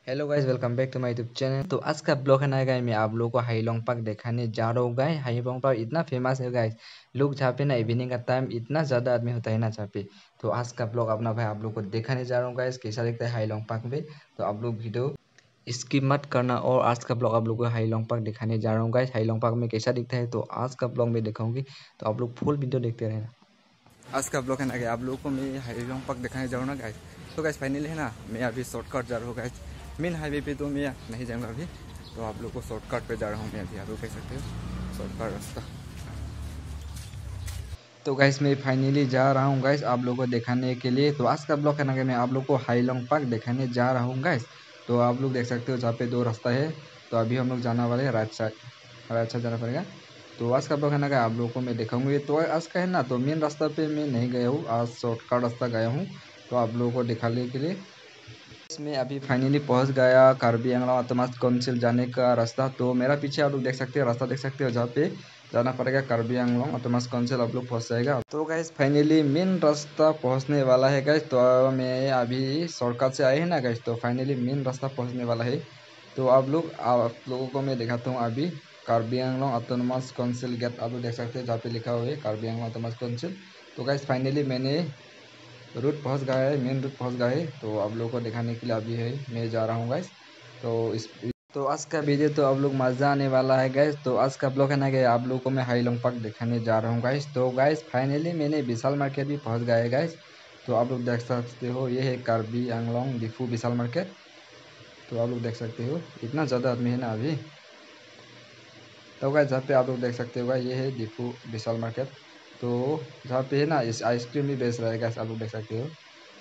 Hello guys, welcome back to my YouTube channel. तो आज का ब्लॉग है ना गाइस, मैं आप लोगों को हाईलोंग पार्क दिखाने जा रहा हूँ गाइस। हाईलोंग पार्क इतना फेमस है गाइस, लोग जहाँ पे ना इवनिंग का टाइम इतना ज़्यादा आदमी होता है ना जहाँ पे। तो आज का ब्लॉग अपना भाई आप लोग को दिखाने जा रहा हूँ गाइस, कैसा दिखता है हाईलोंग पार्क में। तो आप लोग वीडियो स्किप मत करना। और आज का ब्लॉग आप लोग को हाईलोंग पार्क दिखाने जा रहा हूँ गाइस, हाईलोंग पार्क में कैसा दिखता है तो आज का ब्लॉग में दिखाऊंगी। तो आप लोग फुल वीडियो देखते रहना। आज का ब्लॉग है ना, आप लोगों को मैं हाईलोंग पार्क दिखाने जा रहा हूँ ना गाइस। तो गाइस फाइनली है ना, मैं अभी शॉर्टकट जा रहा हूँ गाइस। मेन हाईवे पे तो मैं नहीं जाऊँगा अभी, तो आप लोग को शॉर्टकट पे जा रहा हूँ मैं अभी। आप लोग कह सकते हो शॉर्टकट रास्ता। तो गाइस मैं फाइनली जा रहा हूँ गाइस आप लोगों को दिखाने के लिए। तो आज का ब्लॉग है ना कि मैं आप लोग को हाईलोंग पार्क दिखाने जा रहा हूँ गाइस। तो आप लोग देख सकते हो जहाँ पे दो रास्ता है। तो अभी हम लोग जाने वाले हैं राइट साइड, राइट साइड जाना पड़ेगा। तो आज का ब्लॉग है ना कि आप लोगों को मैं दिखाऊंगी। तो आज का है ना, तो मेन रास्ता पे मैं नहीं गया हूँ, आज शॉर्टकट रास्ता गया हूँ तो आप लोगों को दिखाने के लिए। इसमें अभी फाइनली पहुंच गया कार्बी आंगलॉन्ग ऑटोनॉमस काउंसिल जाने का रास्ता। तो मेरा पीछे आप लोग देख सकते हो, रास्ता देख सकते हो जहाँ पे जाना पड़ेगा कार्बी आंगलॉन्ग ऑटोनॉमस काउंसिल। आप लोग पहुंच जाएगा। तो गाइस फाइनली मेन रास्ता पहुंचने वाला है गाइस। तो मैं अभी शॉर्टकट से आए हैं ना गाइस, तो फाइनली मेन रास्ता पहुंचने वाला है। तो आप लोगों को मैं दिखाता हूँ अभी Karbi Anglong autonomous council gate. आप लोग देख सकते हैं जहाँ पे लिखा हुआ है कार्बी आंगलॉन्ग ऑटोनॉमस काउंसिल। तो गाइस फाइनली मैंने रूट पहुंच गया है, मेन रूट पहुंच गया है। तो आप लोगों को दिखाने के लिए अभी है मैं जा रहा हूँ गाइस। तो आज का वीडियो तो आप लोग मज़ा आने वाला है गाइस। तो आज का ब्लॉग है ना कि आप लोगों को मैं हाईलोंग पार्क दिखाने जा रहा हूँ गाइस। तो गाइस फाइनली मैंने विशाल मार्केट भी पहुँच गया है गाइस। तो आप लोग देख सकते हो ये है कार्बी आंगलॉन्ग डिफू विशाल मार्केट। तो आप लोग देख सकते हो इतना ज़्यादा आदमी है ना अभी। तो गाइस जहाँ पे आप लोग देख सकते हो ये है डिफू विशाल मार्केट। तो जहाँ पे है ना इस आइसक्रीम भी बेच रहा है गाइस, आप लोग देख सकते हो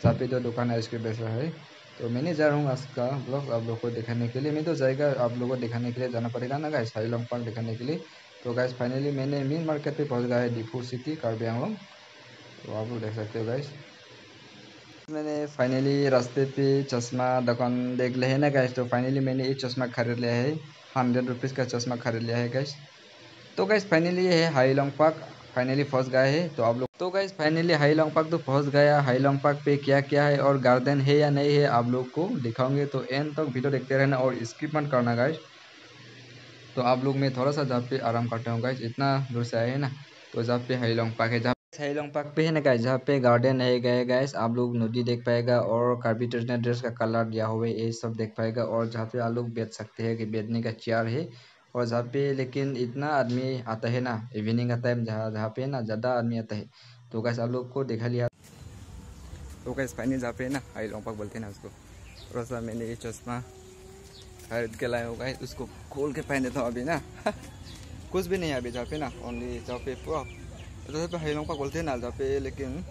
जहाँ पे जो दुकान आइसक्रीम बेच रहा है। तो मैंने जा रहा हूँ आज का ब्लॉग आप लोग को दिखाने के लिए। मैं तो जाएगा आप लोगों को दिखाने के लिए जाना पड़ेगा ना गाइस हाईलोंग पार्क दिखाने के लिए। तो गाइस फाइनली मैंने मेन मार्केट पे पहुँच गया है डिफू सिटी कार्बी आंगलॉन्ग। तो आप लोग देख सकते हो गाइस, मैंने फाइनली रास्ते पे चश्मा दुकान देख लिया है ना गाइस। तो फाइनली मैंने ये चश्मा खरीद लिया है, 100 रुपीज़ का चश्मा खरीद लिया है गाइस। तो गाइस फाइनली ये है हाईलोंग पार्क, फाइनली पहुंच गए हैं। तो आप लोग तो गाइस फाइनली हाईलोंग पार्क तो पहुंच गया। हाईलोंग पार्क पे क्या क्या है और गार्डन है या नहीं है आप लोग को दिखाऊंगे। तो एंड तक वीडियो देखते रहना और स्किप मत करना गाइस। तो आप लोग मैं थोड़ा सा जहाँ पे आराम करता हूँ गाइस, इतना दूर से आए हैं ना। तो जहाँ पे हाईलोंग पार्क है, जहाँ हाईलोंग पार्क पे है ना गाइस, जहाँ पे गार्डन है गए गाइस, आप लोग नदी देख पाएगा और कार्बी ट्रेडिशनल ड्रेस का कलर दिया हुआ है ये सब देख पाएगा। और जहाँ पे आप लोग बैठ सकते हैं कि बैठने का चेयर है। और जहाँ पे लेकिन इतना आदमी आता है ना इवनिंग का टाइम, जहाँ जहाँ पे ना ज़्यादा आदमी आता है। तो गाइस आप लोग को दिखा लिया। तो गाइस फाइनली जहाँ पे है ना हाईलोंग पार्क बोलते हैं ना उसको, थोड़ा सा मैंने ये चश्मा खरीद के लाया होगा, उसको खोल के पहन देता हूँ अभी ना। कुछ भी नहीं है अभी जहाँ पे ना, ओनली जहाँ पे पूरा जैसे पे हाईलोंग पार्क बोलते हैं ना जहाँ पे, लेकिन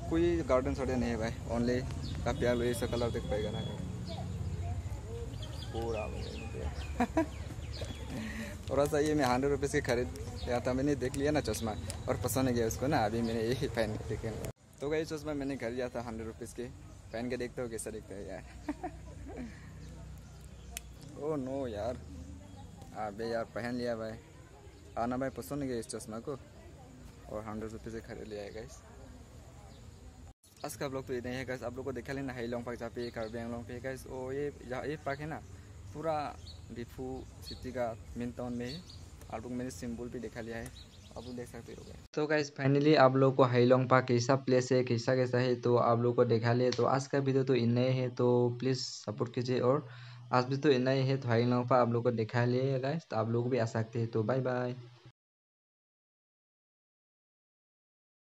कोई गार्डन सार्डन नहीं है भाई। ओनली काफी आप ऐसा कलर देख पाएगा ना पूरा। थोड़ा सा ये मैं 100 रुपीज़ के खरीद लिया था, मैंने देख लिया ना चश्मा और पसंद नहीं गया उसको ना, अभी मैंने यही पहन के देखे। तो ये चश्मा मैंने खरीद लिया था 100 रुपीज़ के, पहन के देखते हो कैसा दिखता है यार। ओ नो यार, अबे यार पहन लिया भाई। आना भाई पसंद नहीं गया इस चश्मा को और 100 रुपीज़ से खरीद लिया है गाइस। आज का ब्लॉग तो इतना ही है गाइस। आप लोग को देखा लेना हाईलोंग पार्क जहाँ पे कार्बी आंगलॉन्ग पे है गाइस। और ये पार्क है ना पूरा डिफू सिटी का मेन टाउन में है। आप लोग मैंने सिंबल भी देखा लिया है, आप लोग देख सकते हो गाइस। तो गाइस फाइनली आप लोग को हाईलोंग पार्क कैसा प्लेस है, कैसा कैसा है तो आप लोग को दिखा लिए। तो आज का वीडियो तो इतना ही है, तो प्लीज़ सपोर्ट कीजिए। और आज भी तो इतना ही है, तो हाईलोंग पार्क आप लोग को दिखा लिए गाइस, तो आप लोग भी आ सकते हैं। तो बाय बाय।